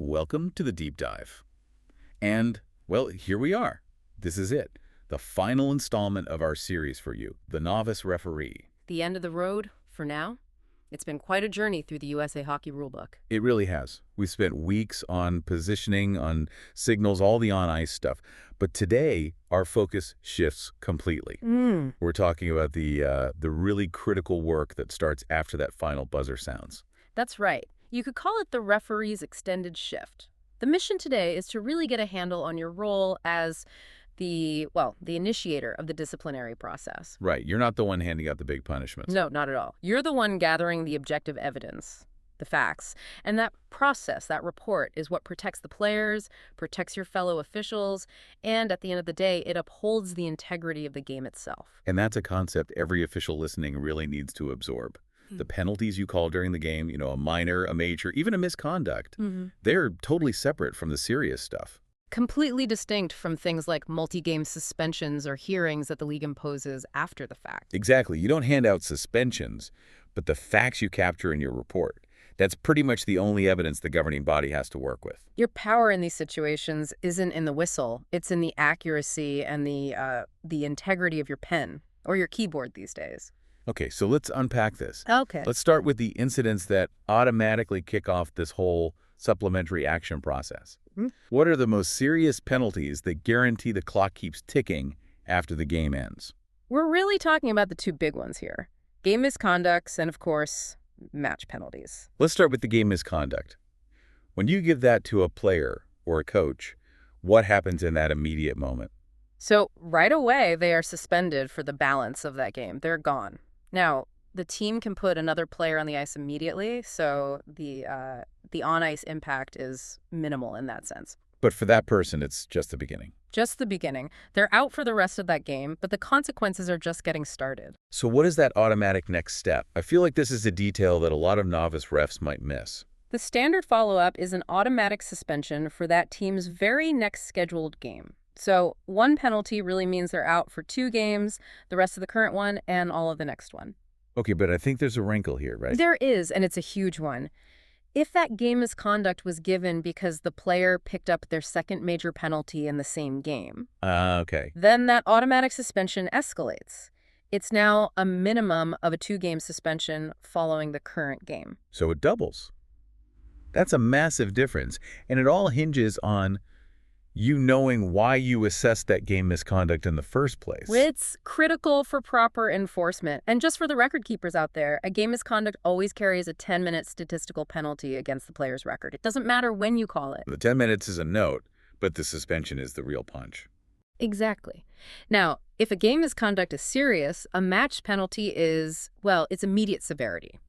Welcome to the deep dive. And, well, here we are. This is it. The final installment of our series for you, The Novice Referee. The end of the road, for now. It's been quite a journey through the USA Hockey Rulebook. It really has. We spent weeks on positioning, on signals, all the on-ice stuff. But today, our focus shifts completely. We're talking about the really critical work that starts after that final buzzer sounds. That's right. You could call it the referee's extended shift. The mission today is to really get a handle on your role as the initiator of the disciplinary process. Right. You're not the one handing out the big punishments. No, not at all. You're the one gathering the objective evidence, the facts. And that process, that report, is what protects the players, protects your fellow officials, and at the end of the day, it upholds the integrity of the game itself. And that's a concept every official listening really needs to absorb. The penalties you call during the game, a minor, a major, even a misconduct, they're totally separate from the serious stuff. Completely distinct from things like multi-game suspensions or hearings that the league imposes after the fact. Exactly. You don't hand out suspensions, but the facts you capture in your report. That's pretty much the only evidence the governing body has to work with. Your power in these situations isn't in the whistle. It's in the accuracy and the integrity of your pen or your keyboard these days. Okay, so let's unpack this. Okay. Let's start with the incidents that automatically kick off this whole supplementary action process. What are the most serious penalties that guarantee the clock keeps ticking after the game ends? We're really talking about the two big ones here. Game misconducts and, of course, match penalties. Let's start with the game misconduct. When you give that to a player or a coach, what happens in that immediate moment? So right away, they are suspended for the balance of that game. They're gone. Now, the team can put another player on the ice immediately, so the on-ice impact is minimal in that sense. But for that person, it's just the beginning. Just the beginning. They're out for the rest of that game, but the consequences are just getting started. So what is that automatic next step? I feel like this is a detail that a lot of novice refs might miss. The standard follow-up is an automatic suspension for that team's very next scheduled game. So one penalty really means they're out for 2 games, the rest of the current one, and all of the next one. Okay, but I think there's a wrinkle here, right? There is, and it's a huge one. If that game misconduct was given because the player picked up their second major penalty in the same game, Okay. then that automatic suspension escalates. It's now a minimum of a 2-game suspension following the current game. So it doubles. That's a massive difference, and it all hinges on you knowing why you assessed that game misconduct in the first place. It's critical for proper enforcement. And just for the record keepers out there, a game misconduct always carries a 10-minute statistical penalty against the player's record. It doesn't matter when you call it. The 10 minutes is a note, but the suspension is the real punch. Exactly. Now, if a game misconduct is serious, a match penalty is, it's immediate severity.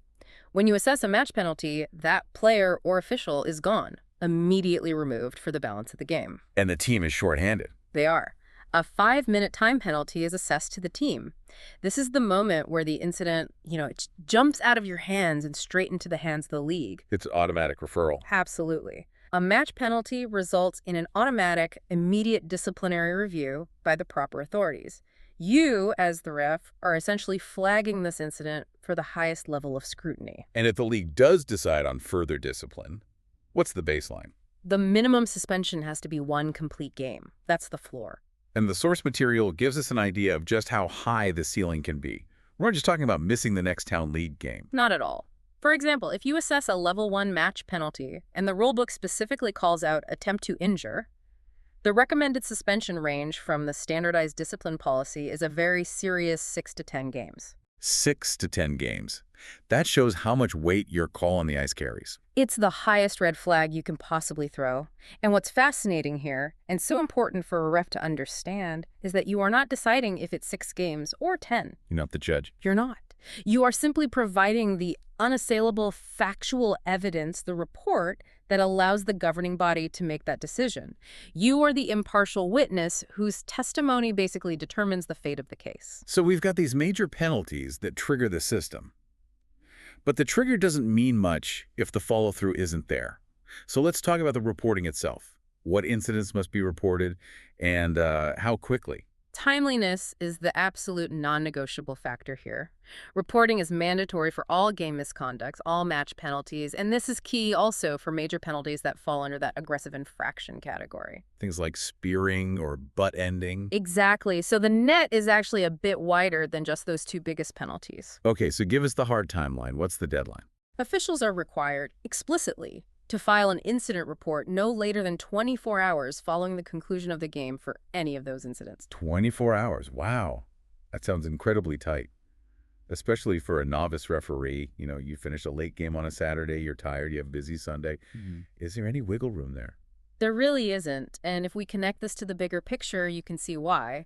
When you assess a match penalty, that player or official is gone, immediately removed for the balance of the game. And the team is shorthanded. They are. A 5-minute time penalty is assessed to the team. This is the moment where the incident, it jumps out of your hands and straight into the hands of the league. It's automatic referral. Absolutely. A match penalty results in an automatic, immediate disciplinary review by the proper authorities. You, as the ref, are essentially flagging this incident for the highest level of scrutiny. And if the league does decide on further discipline, what's the baseline? The minimum suspension has to be 1 complete game. That's the floor. And the source material gives us an idea of just how high the ceiling can be. We're not just talking about missing the next town league game. Not at all. For example, if you assess a level 1 match penalty and the rulebook specifically calls out attempt to injure, the recommended suspension range from the standardized discipline policy is a very serious 6 to 10 games. 6 to 10 games. That shows how much weight your call on the ice carries. It's the highest red flag you can possibly throw. And what's fascinating here, and so important for a ref to understand, is that you are not deciding if it's 6 games or 10. You're not the judge. You're not. You are simply providing the unassailable factual evidence, the report, that allows the governing body to make that decision. You are the impartial witness whose testimony basically determines the fate of the case. So we've got these major penalties that trigger the system. But the trigger doesn't mean much if the follow-through isn't there. So let's talk about the reporting itself. What incidents must be reported and how quickly? Timeliness is the absolute non-negotiable factor here. Reporting is mandatory for all game misconducts, all match penalties, and this is key also for major penalties that fall under that aggressive infraction category. Things like spearing or butt ending. Exactly. So the net is actually a bit wider than just those two biggest penalties. Okay, so give us the hard timeline. What's the deadline? Officials are required, explicitly, to file an incident report no later than 24 hours following the conclusion of the game for any of those incidents. 24 hours. Wow. That sounds incredibly tight, especially for a novice referee. You know, you finish a late game on a Saturday, you're tired, you have a busy Sunday. Is there any wiggle room there? There really isn't, and if we connect this to the bigger picture, you can see why.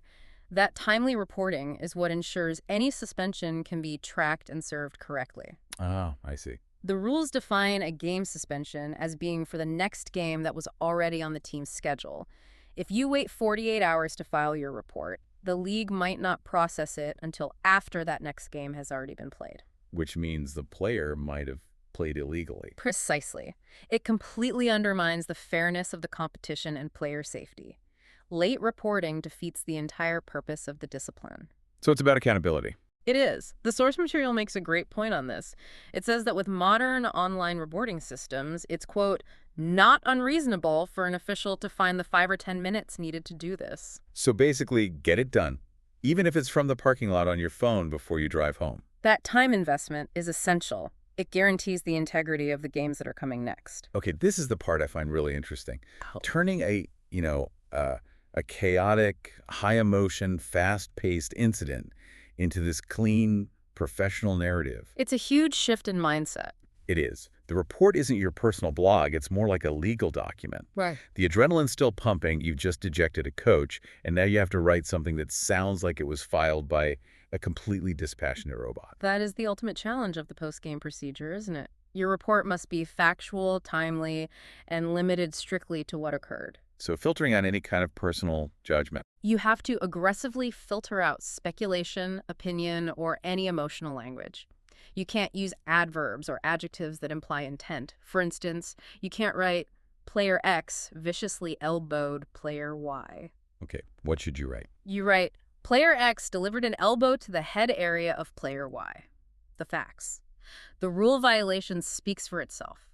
That timely reporting is what ensures any suspension can be tracked and served correctly. Oh, I see. The rules define a game suspension as being for the next game that was already on the team's schedule. If you wait 48 hours to file your report, the league might not process it until after that next game has already been played. Which means the player might have played illegally. Precisely. It completely undermines the fairness of the competition and player safety. Late reporting defeats the entire purpose of the discipline. So it's about accountability. It is. The source material makes a great point on this. It says that with modern online reporting systems, it's, quote, not unreasonable for an official to find the 5 or 10 minutes needed to do this. So basically, get it done, even if it's from the parking lot on your phone before you drive home. That time investment is essential. It guarantees the integrity of the games that are coming next. Okay, this is the part I find really interesting. Turning a chaotic, high-emotion, fast-paced incident into this clean, professional narrative. It's a huge shift in mindset. It is. The report isn't your personal blog. It's more like a legal document. Right. The adrenaline's still pumping. You've just ejected a coach, and now you have to write something that sounds like it was filed by a completely dispassionate robot. That is the ultimate challenge of the post-game procedure, isn't it? Your report must be factual, timely, and limited strictly to what occurred. So filtering out any kind of personal judgment. You have to aggressively filter out speculation, opinion, or any emotional language. You can't use adverbs or adjectives that imply intent. For instance, you can't write, player X viciously elbowed player Y. Okay, what should you write? You write, player X delivered an elbow to the head area of player Y. The facts. The rule violation speaks for itself.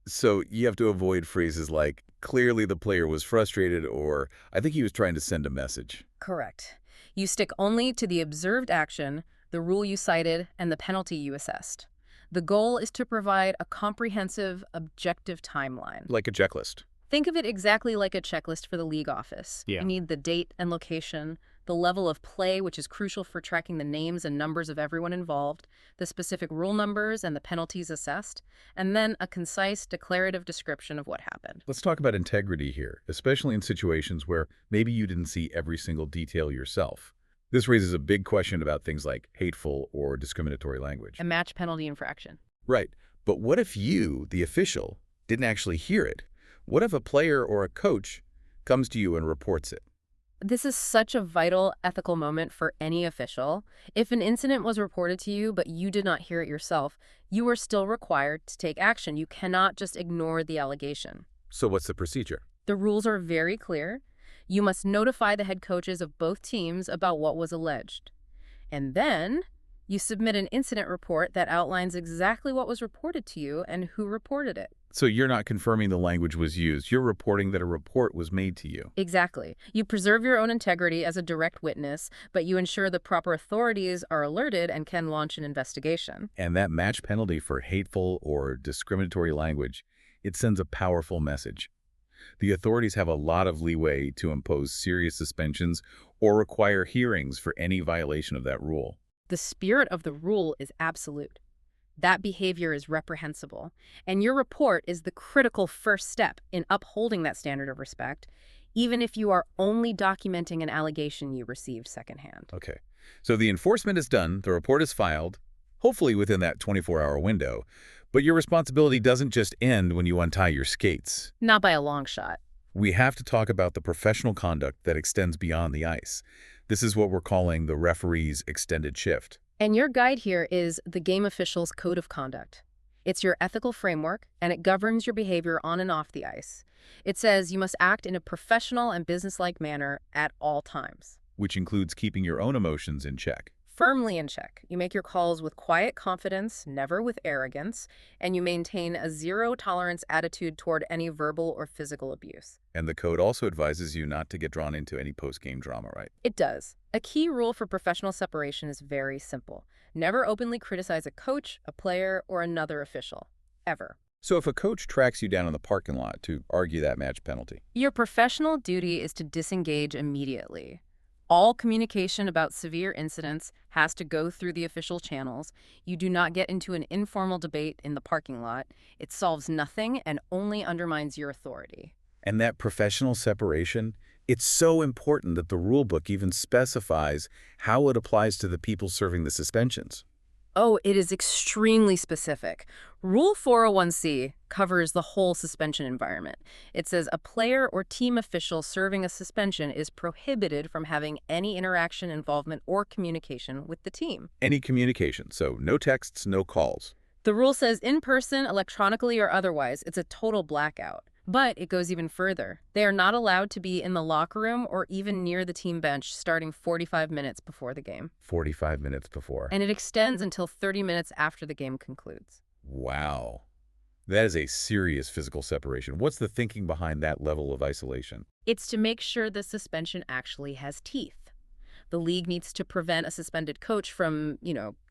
So you have to avoid phrases like, clearly the player was frustrated, or I think he was trying to send a message. Correct. You stick only to the observed action, the rule you cited, and the penalty you assessed. The goal is to provide a comprehensive, objective timeline. Like a checklist. Think of it exactly like a checklist for the league office. Yeah. You need the date and location, the level of play, which is crucial for tracking the names and numbers of everyone involved, the specific rule numbers and the penalties assessed, and then a concise, declarative description of what happened. Let's talk about integrity here, especially in situations where maybe you didn't see every single detail yourself. This raises a big question about things like hateful or discriminatory language. A match penalty infraction. Right. But what if you, the official, didn't actually hear it? What if a player or a coach comes to you and reports it? This is such a vital ethical moment for any official. If an incident was reported to you, but you did not hear it yourself, you are still required to take action. You cannot just ignore the allegation. So what's the procedure? The rules are very clear. You must notify the head coaches of both teams about what was alleged. And then you submit an incident report that outlines exactly what was reported to you and who reported it. So you're not confirming the language was used. You're reporting that a report was made to you. Exactly. You preserve your own integrity as a direct witness, but you ensure the proper authorities are alerted and can launch an investigation. And that match penalty for hateful or discriminatory language, it sends a powerful message. The authorities have a lot of leeway to impose serious suspensions or require hearings for any violation of that rule. The spirit of the rule is absolute. That behavior is reprehensible, and your report is the critical first step in upholding that standard of respect, even if you are only documenting an allegation you received secondhand. Okay, so the enforcement is done, the report is filed, hopefully within that 24-hour window, but your responsibility doesn't just end when you untie your skates. Not by a long shot. We have to talk about the professional conduct that extends beyond the ice. This is what we're calling the referee's extended shift. And your guide here is the Game Official's Code of Conduct. It's your ethical framework, and it governs your behavior on and off the ice. It says you must act in a professional and businesslike manner at all times. which includes keeping your own emotions in check. Firmly in check. You make your calls with quiet confidence, never with arrogance, and you maintain a zero-tolerance attitude toward any verbal or physical abuse. And the code also advises you not to get drawn into any post-game drama, right? It does. A key rule for professional separation is very simple. Never openly criticize a coach, a player, or another official. Ever. So if a coach tracks you down in the parking lot to argue that match penalty, Your professional duty is to disengage immediately. All communication about severe incidents has to go through the official channels. You do not get into an informal debate in the parking lot. It solves nothing and only undermines your authority. and that professional separation, it's so important that the rulebook even specifies how it applies to the people serving the suspensions. Oh, it is extremely specific. Rule 401C covers the whole suspension environment. It says a player or team official serving a suspension is prohibited from having any interaction, involvement, or communication with the team. Any communication, so no texts, no calls. The rule says in person, electronically, or otherwise, it's a total blackout. But it goes even further. They are not allowed to be in the locker room or even near the team bench starting 45 minutes before the game. 45 minutes before. And it extends until 30 minutes after the game concludes. Wow. That is a serious physical separation. What's the thinking behind that level of isolation? It's to make sure the suspension actually has teeth. The league needs to prevent a suspended coach from,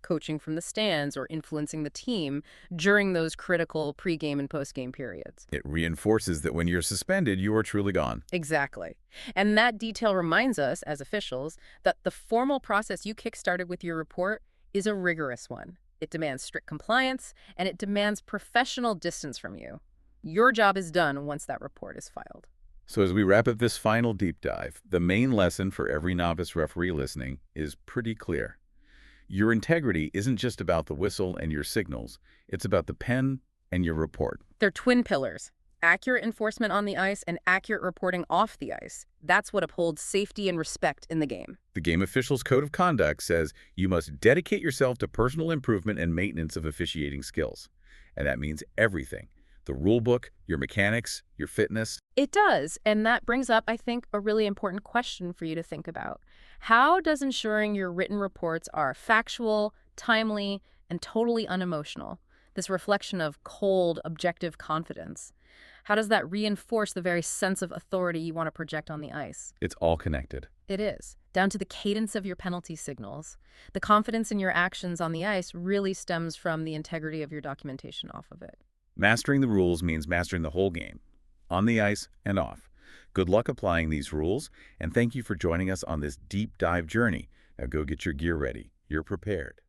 coaching from the stands or influencing the team during those critical pregame and postgame periods. It reinforces that when you're suspended, you are truly gone. Exactly. And that detail reminds us, as officials, that the formal process you kickstarted with your report is a rigorous one. It demands strict compliance, and it demands professional distance from you. Your job is done once that report is filed. So as we wrap up this final deep dive, the main lesson for every novice referee listening is pretty clear. Your integrity isn't just about the whistle and your signals. It's about the pen and your report. They're twin pillars. Accurate enforcement on the ice and accurate reporting off the ice. That's what upholds safety and respect in the game. The Game Officials Code of Conduct says you must dedicate yourself to personal improvement and maintenance of officiating skills. And that means everything. The rule book, your mechanics, your fitness. It does, and that brings up, I think, a really important question for you to think about. How does ensuring your written reports are factual, timely, and totally unemotional, this reflection of cold, objective confidence, how does that reinforce the very sense of authority you want to project on the ice? It's all connected. It is. Down to the cadence of your penalty signals. The confidence in your actions on the ice really stems from the integrity of your documentation off of it. Mastering the rules means mastering the whole game, on the ice and off. Good luck applying these rules, and thank you for joining us on this deep dive journey. Now go get your gear ready. You're prepared.